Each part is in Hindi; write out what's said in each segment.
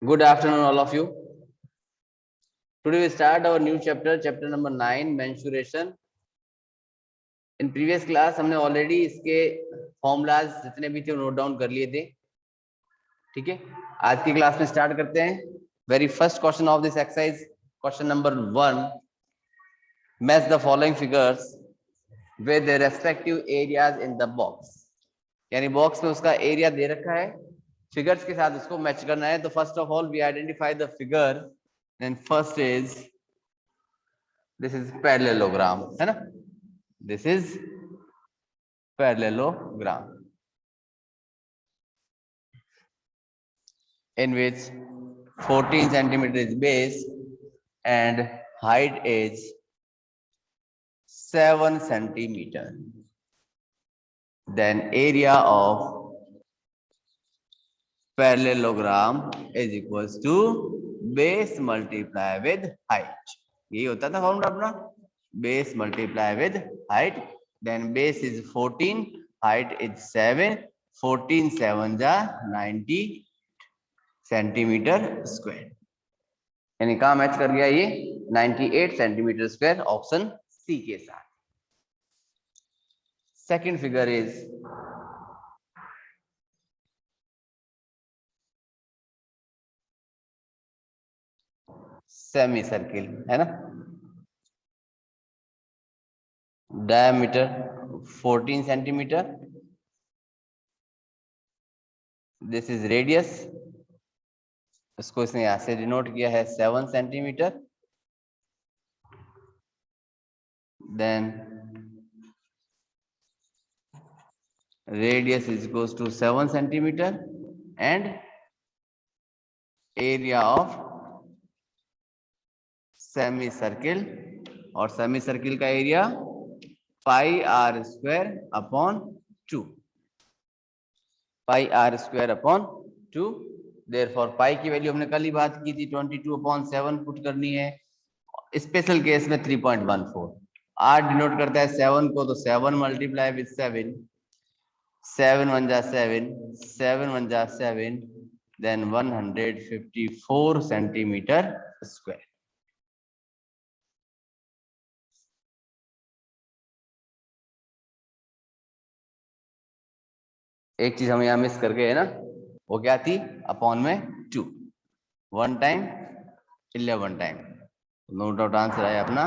Good afternoon, all of you. Today we start our new chapter number 9, mensuration. In previous class हमने already इसके formulas जितने भी थे नोट डाउन कर लिए थे. ठीक है, आज की क्लास में स्टार्ट करते हैं. Very first question of this exercise, question number 1. Match the following figures with their respective areas in the box. यानी बॉक्स में उसका एरिया दे रखा है, फिगर्स के साथ उसको मैच करना है. तो first of all we identify the figure. Then first is this is parallelogram, है ना. This is parallelogram in which 14 centimeter is base and height is 7 centimeter. Then area of parallelogram is equals to base multiply with height. यही होता था फॉर्मूला अपना, base multiply with height. Then base is 14, height is 7. 14 7 जा 90 सेंटीमीटर स्क्वायर. यानी कहाँ मैच कर गया ये 98 सेंटीमीटर स्क्वायर, ऑप्शन सी के साथ. Second figure is semi circle, है ना. Diameter 14 centimetre. This is radius, इसको इसने यहां से डिनोट किया है 7 centimetre. Then radius is equals to 7 centimetre and area of semi circle, और सेमी सर्किल का area pi r square upon 2. Pi r square upon 2. Therefore pi की वैल्यू हमने कल ही बात की थी, 22/7 पुट करनी है. स्पेशल केस में 3.14. आर डिनोट करता है 7 को, तो 7 मल्टीप्लाई विद 7. 7 1 जा 7, 7 1 जा 7. Then 154 centimetre square. एक चीज हम यहाँ मिस कर गए है ना, वो क्या थी, अपॉन में 2. 1 time 11 time. No doubt answer आया अपना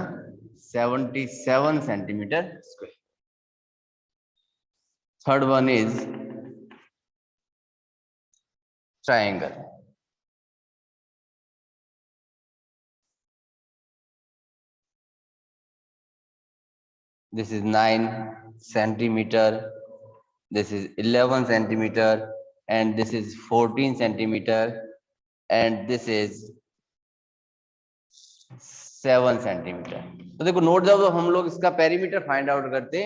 77 centimetre square. Third one is triangle. This is 9 centimetre. This is 11 centimeter and this is 14 centimeter and this is 7 centimeter. तो देखो नोट जब हम लोग इसका पेरीमीटर फाइंड आउट करते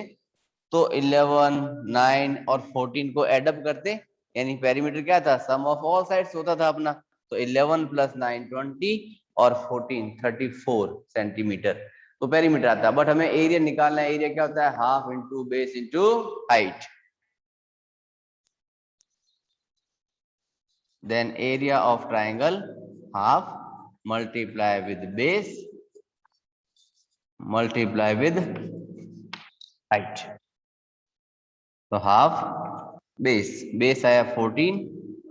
तो 11, 9 और 14 को एडअप करते, यानी पेरीमीटर क्या था, सम ऑफ ऑल साइड्स होता था अपना. तो 11 + 9 20 और 14 34 सेंटीमीटर तो पेरीमीटर आता. बट हमें एरिया निकालना है. एरिया क्या होता है, half into base into height. Then area of triangle half multiply with base multiply with height. तो half base आया 14,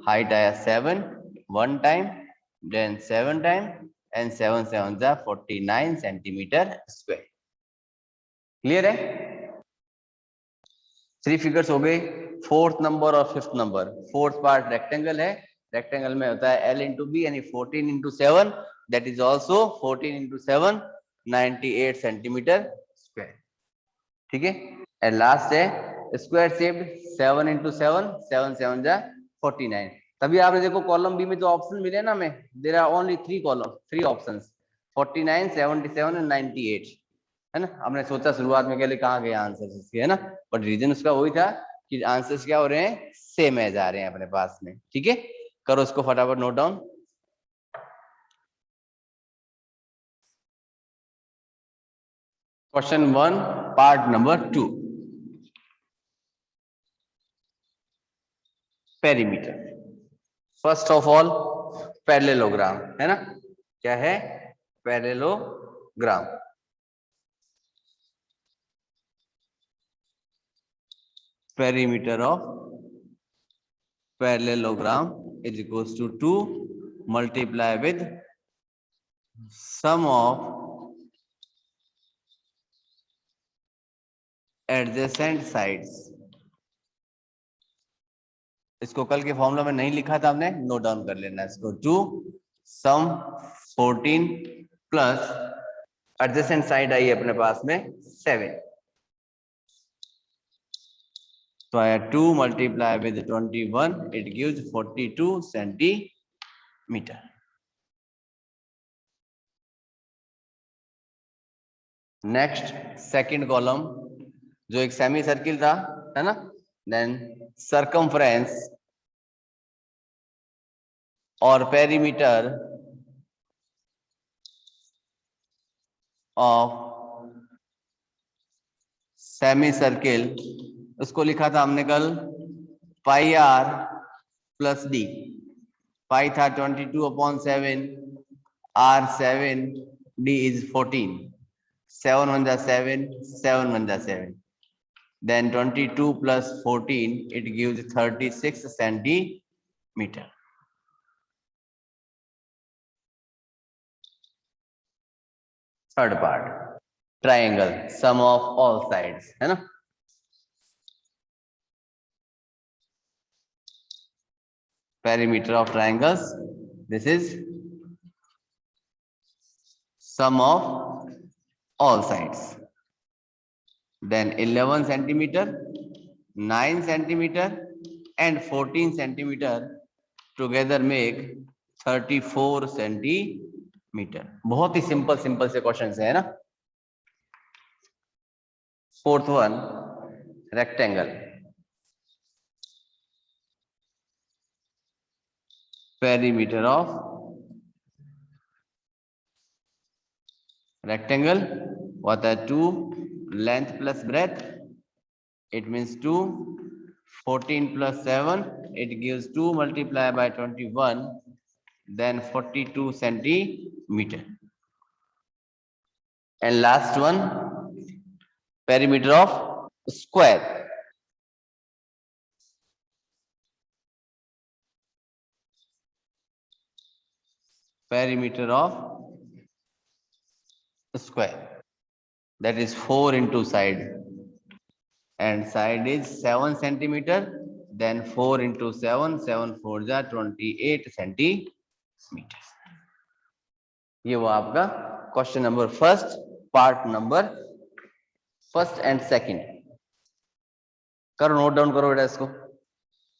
height आया 7. 1 टाइम then 7 टाइम and 7 7 जा 49 सेंटीमीटर स्क्वायर. क्लियर है. 3 फिगर्स हो गए. फोर्थ नंबर और fifth number. Fourth part rectangle है. रेक्टेंगल में होता है L इंटू बी, यानी 14 into 7, that is also 14 into 7 98 centimetre square. ठीक है. एंड लास्ट है स्क्वायर शेप्ड 7 इंटू 7, 7 7 जा 49. तभी आपने देखो कॉलम बी में जो ऑप्शन मिले ना, में there are only 3 column 3 options 49 77 and 98, है ना. हमने सोचा शुरुआत में पहले कहाँ गए आंसर इसके, है ना. बट रीजन उसका वही था कि आंसर्स क्या हो रहे हैं, सेम एज आ रहे हैं अपने पास में. ठीक है, करो इसको फटाफट note down. Question 1 part number 2, perimeter. First of all parallelogram है ना, क्या है, parallelogram. Perimeter of parallelogram is equals to 2 multiply with sum of adjacent sides. इसको कल के फॉर्मूला में नहीं लिखा था हमने, नोट डाउन कर लेना इसको। 2 सम 14 प्लस एडजेसेंट साइड आई अपने पास में 7, तो आया 2 multiply with 21, it gives 42 centimetre. Next second column, जो एक सेमी सर्किल था, है ना, देन सर्कमफ्रेंस और पेरीमीटर ऑफ सेमी सर्किल, उसको लिखा था हमने कल पाई आर प्लस डी। पाई था 22/7, आर 7, डी इज 14, 7 1 जा 7, 7 1 जा 7, then 22 plus 14, it gives 36 centimeter. Third part, triangle, sum of all sides, है ना। Perimeter of triangles, this is sum of all sides. Then 11 centimeter, 9 centimeter and 14 centimeter together make 34 centimeter. बहुत ही सिंपल सिंपल से क्वेश्चन है ना। Fourth one, rectangle, perimeter of rectangle होता है 2 length plus breadth, it means 2, 14 plus 7, it gives 2 multiplied by 21, then 42 centimeter. And last one, perimeter of square, perimeter of square, that is 4 into side, and side is 7 centimeter, then 4 into 7, 7 4 जा 28 centimeter. ये वो आपका question number first, part number first and second. करो, नोट डाउन करो बेटा इसको,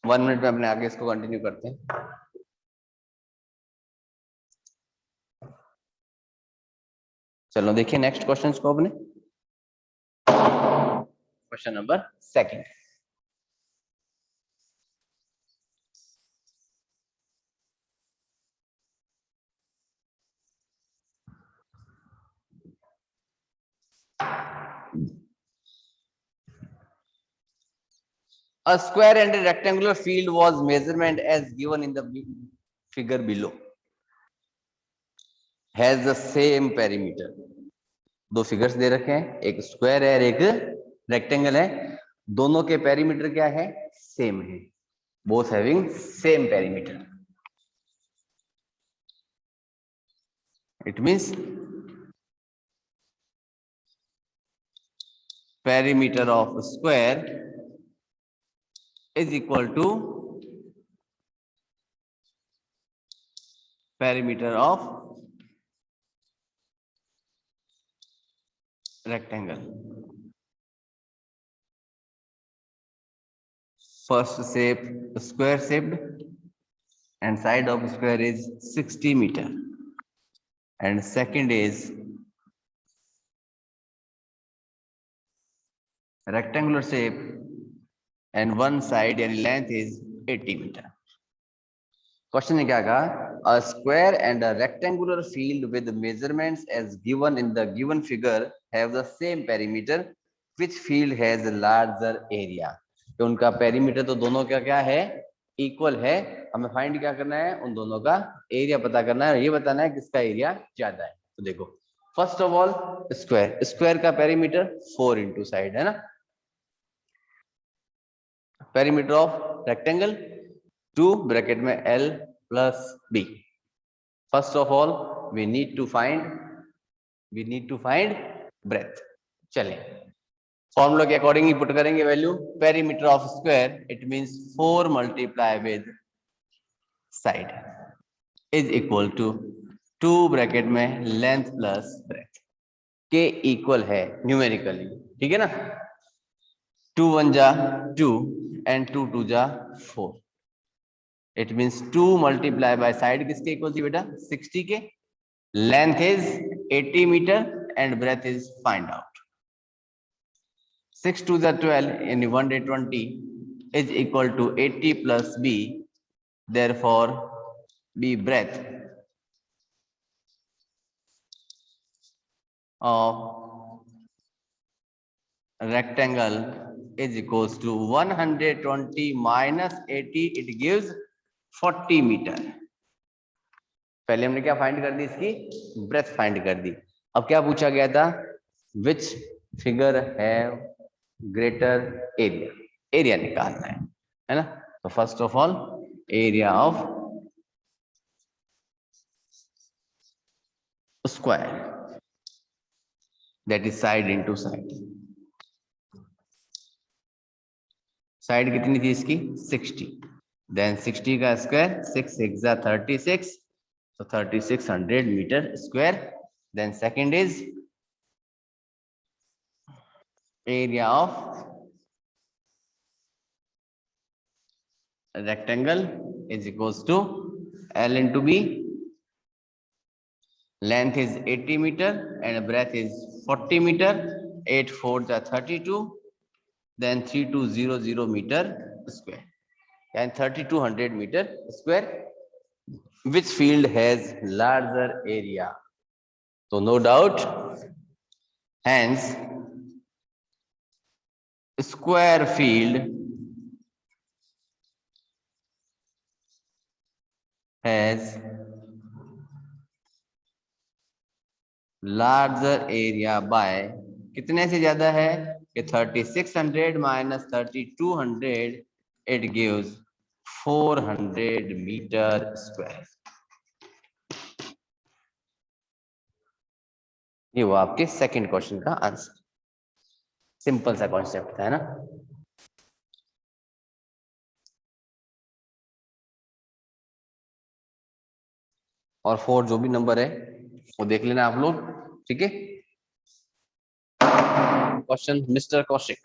1 मिनट में अपने आगे इसको कंटिन्यू करते हैं। चलो देखिए नेक्स्ट क्वेश्चन को अपने, question number second. A square and a rectangular field was measurement as given in the figure below. Has the same perimeter. दो फिगर्स दे रखे हैं, एक स्क्वायर है और एक रेक्टेंगल है, दोनों के पेरीमीटर क्या है, सेम है, both having same perimeter. It means perimeter of square is equal to perimeter of rectangle. First shape square shaped and side of square is 60 meter, and second is rectangular shape and one side यानी length is 80 meter. क्वेश्चन ने क्या कहा, a square and a rectangular field with measurements as given in the given figure have the same perimeter, which field has a larger area. तो उनका पेरीमीटर तो दोनों का क्या है, इक्वल है, हमें फाइंड क्या करना है, उन दोनों का एरिया पता करना है, ये बताना है किसका एरिया ज्यादा है। तो देखो first of all square, square का पेरीमीटर 4 इंटू साइड है ना, पेरीमीटर ऑफ रेक्टेंगल 2 ब्रैकेट में L plus B। First of all we need to find breadth. चलें फॉर्मूला के अकॉर्डिंग ही पुट करेंगे value, perimeter of square it means 4 multiply with side is equal to 2 bracket में लेंथ प्लस ब्रेथ के इक्वल है न्यूमेरिकली, ठीक है ना। 2 1 जा 2 एंड 2 2 जा 4, it means 2 multiply by side किसके इक्वल थी बेटा, 60 के। Length is 80 meter and breadth is find out. 6 2 12 in 1 day 20 is equal to 80 plus B. Therefore, B breadth of rectangle is equals to 120 minus 80. It gives 40 meter. पहले हमने क्या फाइंड कर दी, इसकी ब्रेथ फाइंड कर दी। अब क्या पूछा गया था, विच फिगर है ग्रेटर एरिया, एरिया निकालना है ना। तो first of all area of square that is side into side. Side कितनी थी इसकी 60, देन 60 का स्क्वायर 6 6 36, तो 3600 meter square. Then second is area of rectangle is equals to L into B. Length is 80 meter and breadth is 40 meter. 8 4 जा 32, then 3200 meter square and 3200 meter square. Which field has larger area? So no doubt, hence square field has larger area by कितने से ज्यादा है कि 3600 minus 3200 it gives 400 meter square। ये वो आपके सेकंड क्वेश्चन का आंसर। सिंपल सा कॉन्सेप्ट था, है ना। और 4 जो भी नंबर है वो देख लेना आप लोग, ठीक है। Question mister Kaushik.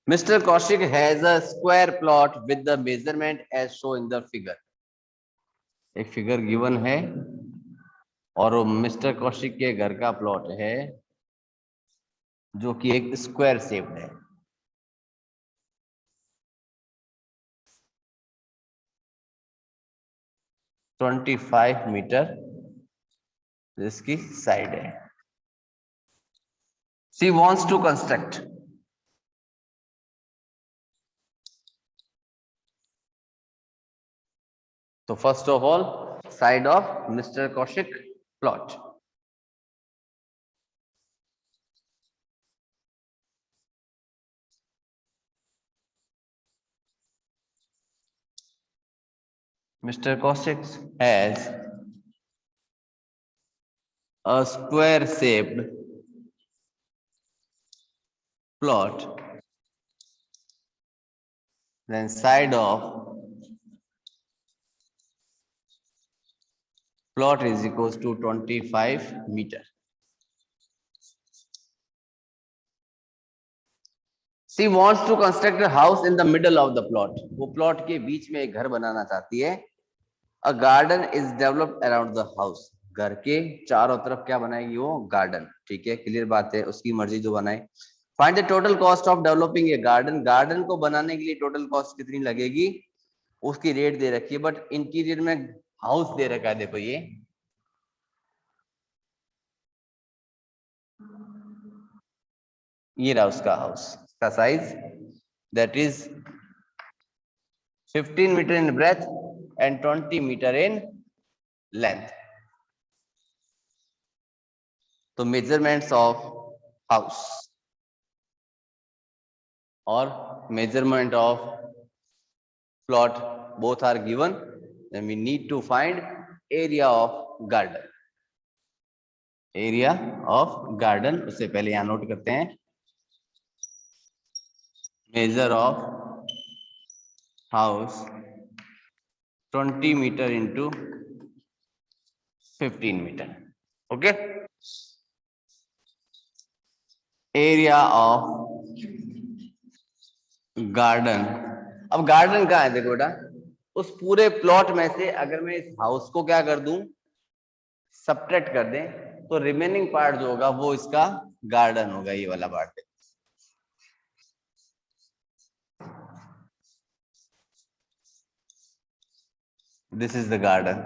Mr. Kaushik has a square plot with the measurement as shown in the figure। एक फिगर गिवन है और वो मिस्टर कौशिक के घर का प्लॉट है जो कि एक स्क्वायर शेप्ड है। ट्वेंटी 25 मीटर इसकी साइड है। She wants to construct तो first of all side of mister Kaushik plot. Mr. Kaushik has a square shaped plot, then side of plot is equals to 25 meter। She wants to construct a house in the middle of the plot। वो प्लॉट के बीच में एक घर बनाना चाहती है। A garden is developed around the house। घर के चारों तरफ क्या बनाएगी वो, गार्डन। ठीक है, क्लियर बात है, उसकी मर्जी जो बनाए। Find the total cost of developing a garden, garden को बनाने के लिए टोटल कॉस्ट कितनी लगेगी उसकी रेट दे रखी है, बट इंटीरियर में हाउस दे रखा है, देखो ये रहा उसका हाउस का size, that is 15 meter in breadth and 20 meter in length. तो मेजरमेंट्स ऑफ हाउस और measurement of plot both are given, then we need to find area of garden, area of garden। उससे पहले यहाँ नोट करते हैं measure of house 20 meter into 15 meter, okay। area of garden, अब गार्डन कहाँ है देखो बेटा, उस पूरे प्लॉट में से अगर मैं इस हाउस को क्या कर दूं, सबट्रैक्ट कर दें, तो रिमेनिंग पार्ट जो होगा वो इसका गार्डन होगा, ये वाला part. This is the garden,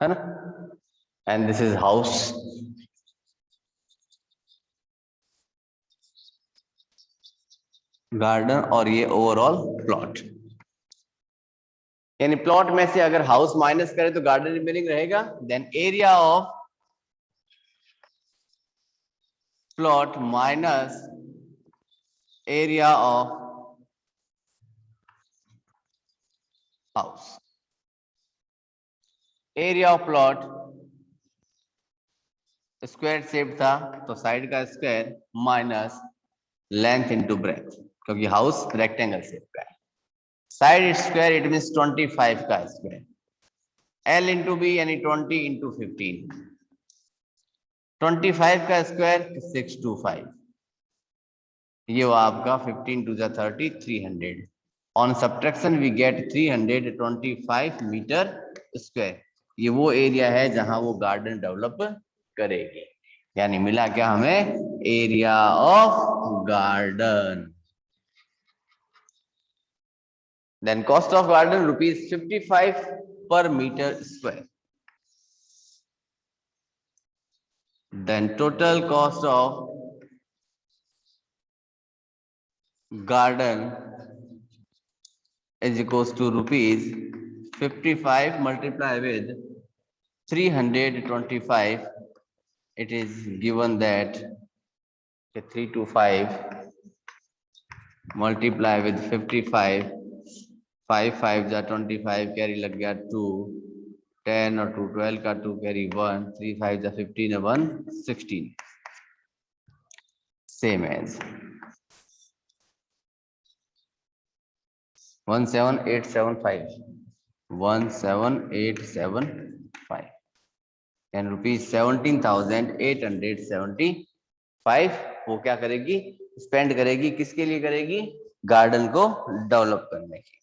है ना, and this is house, garden, और ये ओवरऑल प्लॉट। यानी प्लॉट में से अगर हाउस माइनस करें तो गार्डन रिमेनिंग रहेगा, then area of plot minus area of house. Area of plot square shape था तो साइड का square minus length into breadth, क्योंकि हाउस रेक्टेंगल शेप का है। साइड स्क्वायर इट मींस 25 का स्क्वायर, L इंटू बी यानी 20 इंटू 15, 25 का स्क्वायर 625, ये वो आपका 15 to 30 300। On subtraction we get 325 meter square. ये वो एरिया है जहां वो गार्डन डेवलप करेगी, यानी मिला क्या हमें, area of garden. Then cost of garden ₹55 per meter square. Then total cost of garden is equals to ₹55 multiplied with 325. It is given that 325 multiply with 55, 5 5 जा 25, कैरी लग गया 2, 10 और 2 12 का 2 कैरी 1, 3 5 जा 15 1 16, same as 17875, 17875 and ₹17,875 वो क्या करेगी, स्पेंड करेगी, किसके लिए करेगी, गार्डन को डेवलप करने के।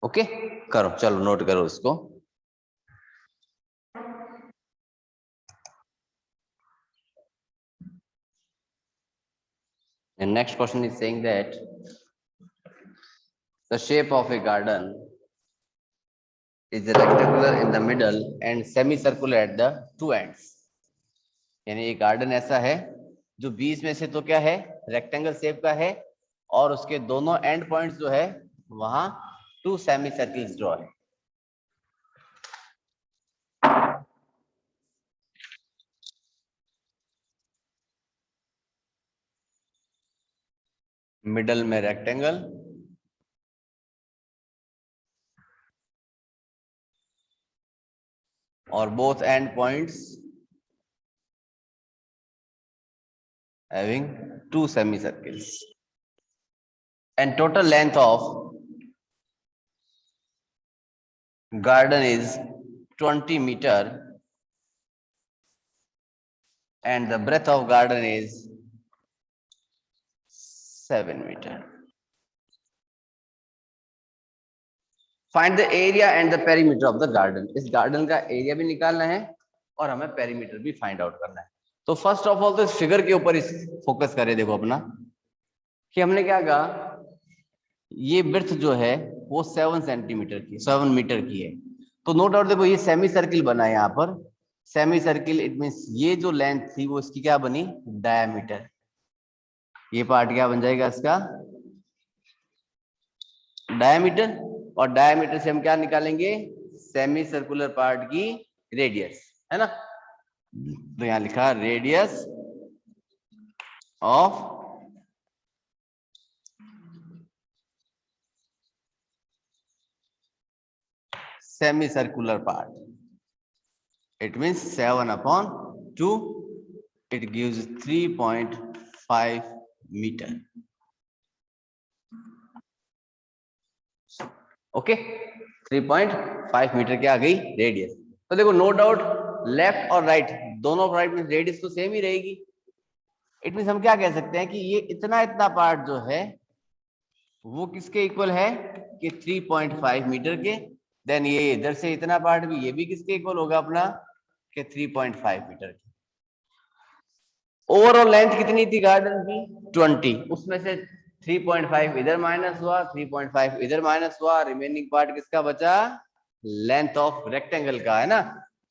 ओके करो, चलो नोट करो उसको। And next question is saying that the shape of a garden is rectangular in the middle and semicircular at the two ends. यानी ये गार्डन ऐसा है जो बीच में से तो क्या है, रेक्टेंगल शेप का है, और उसके दोनों एंड पॉइंट्स जो है वहां 2 सेमी सर्कल्स ड्रॉ है। मिडल में रेक्टेंगल और both and points having 2 semicircles, and total length of garden is 20 meter and the breadth of garden is 7 meter. Find the area and the perimeter of the garden. इस गार्डन का एरिया भी निकालना है और हमें पेरीमीटर भी फाइंड आउट करना है। तो फर्स्ट ऑफ ऑल तो इस फिगर के ऊपर फोकस करें। देखो अपना कि हमने क्या कहा, ये ब्रेथ जो है वो 7 सेंटीमीटर की 7 मीटर की है। तो नो डाउट देखो ये सेमी सर्किल बना है यहाँ पर, सेमी सर्किल, इट मींस ये जो लेंथ थी वो इसकी क्या बनी, डायमीटर। ये पार्ट क्या बन जाएगा इसका, डायमीटर। और डायमीटर से हम क्या निकालेंगे, सेमी सर्कुलर पार्ट की रेडियस, है ना। तो यहां लिखा radius of semi circular part, it means 7/2, it gives 3.5 meter. Okay 3.5 meter क्या आ गई रेडियस। तो देखो नो डाउट लेफ्ट और राइट दोनों राइट में रेडियस तो सेम ही रहेगी। इट मींस हम क्या कह सकते हैं कि ये इतना पार्ट जो है वो किसके इक्वल है कि 3.5 मीटर के। देन ये इधर से इतना पार्ट भी, ये भी किसके इक्वल होगा अपना कि 3.5 मीटर की। ओवरऑल लेंथ कितनी थी गार्डन की 20, उसमें से 3.5 इधर माइनस हुआ, 3.5 इधर माइनस हुआ, रिमेनिंग पार्ट किसका बचा, लेंथ ऑफ रेक्टेंगल का, है ना।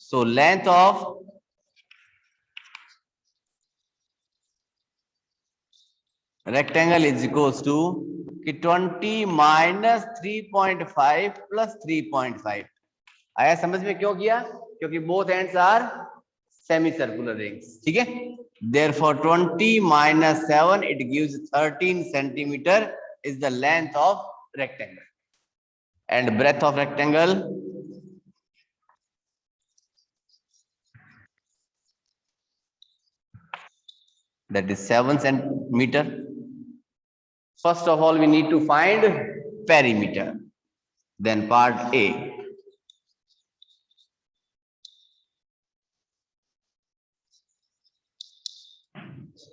So length of rectangle is equals to कि 20 माइनस 3.5 प्लस 3.5। आया समझ में क्यों किया, क्योंकि both ends are semi circular rings, ठीक है। Therefore 20 minus 7 it gives 13 centimeter is the length of rectangle, and breadth of rectangle that is 7 centimeter. First of all we need to find perimeter. Then part A,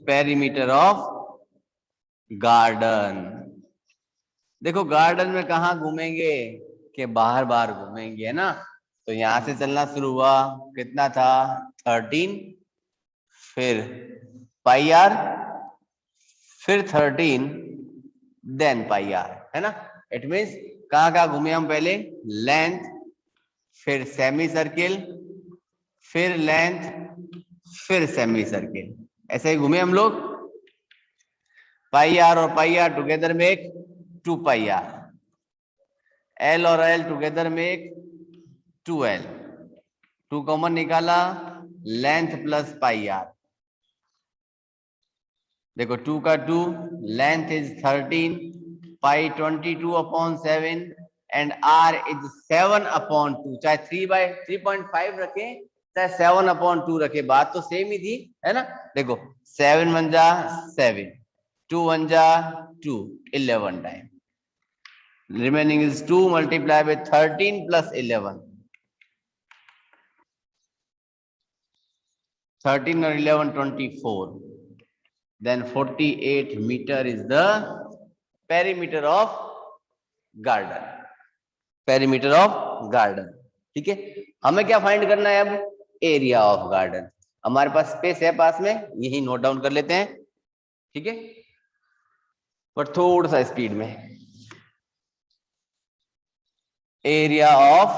perimeter of garden. देखो गार्डन में कहाँ घूमेंगे कि बाहर बाहर घूमेंगे, है ना। तो यहां से चलना शुरू हुआ, कितना था 13, फिर पाई आर, फिर 13, देन पाई आर, है ना। इट मींस कहाँ कहाँ घूमे हम, पहले लेंथ, फिर सेमी सर्किल, फिर लेंथ, फिर सेमी सर्किल, ऐसे ही घूमे हम लोग। पाई आर और pi r together make 2 pi r, L और L together make 2l, 2 common निकाला, लेंथ प्लस पाई आर। देखो 2 का 2, length is 13, pi 22/7 and r is 7/2। चाहे 3/3.5 रखे चाहे 7/2 रखे, बात तो सेम ही थी, है ना। देखो 7 1 जा 7, 2 1 जा 2, 11 time, remaining is 2 multiplied by 13 plus 11, 13 or 11 24, then 48 meter is the perimeter of garden, perimeter of garden, ठीक है। हमें क्या फाइंड करना है अब, एरिया ऑफ गार्डन। हमारे पास स्पेस है पास में, यही नोट डाउन कर लेते हैं, ठीक है, पर थोड़ा सा स्पीड में। एरिया ऑफ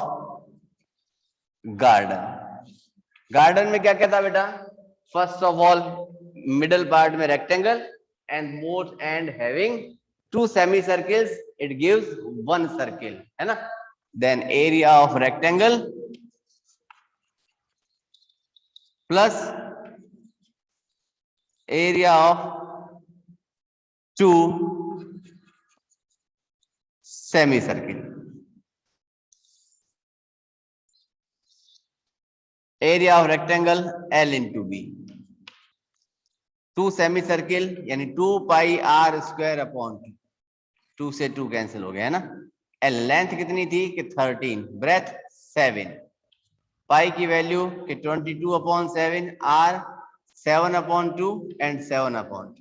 गार्डन, गार्डन में क्या क्या था बेटा, first of all middle part में rectangle and both end having 2 semi circles, it gives 1 circle, है ना। Then area of rectangle plus area of 2 semi circle, area of rectangle L into B, 2 semi circle यानी 2 पाई आर स्क्वायर अपॉन 2 से 2 कैंसिल हो गया, है ना। एल लेंथ कितनी थी कि 13, ब्रेथ 7, पाई की वैल्यू कि 22/7, आर 7/2 एंड 7/2,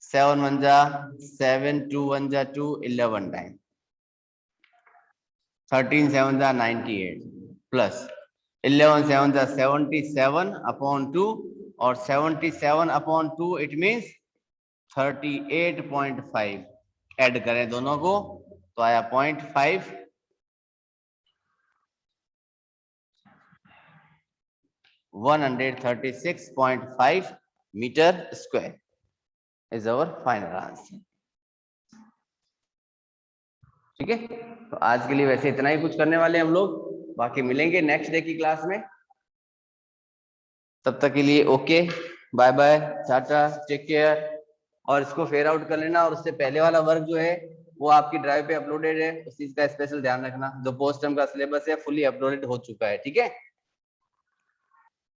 7 1 जा 7, 2 1 जा 2, 11 टाइम, 13 7 जा 98 प्लस 11 7 जा 77/2 और 77/2 इट मीन्स 38.5। ऐड करें दोनों को तो आया 0.5। 136.5 meter square is our final answer. ठीक है, तो आज के लिए वैसे इतना ही कुछ करने वाले हम लोग, बाकी मिलेंगे नेक्स्ट डे की क्लास में। तब तक के लिए okay, bye bye, tata, take care. और इसको फेयर आउट कर लेना, और उससे पहले वाला वर्क जो है वो आपकी ड्राइव पे अपलोडेड है, उस चीज का स्पेशल ध्यान रखना। जो पोस्ट टर्म का सिलेबस है फुली अपलोडेड हो चुका है। ठीक है,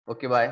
ओके बाय।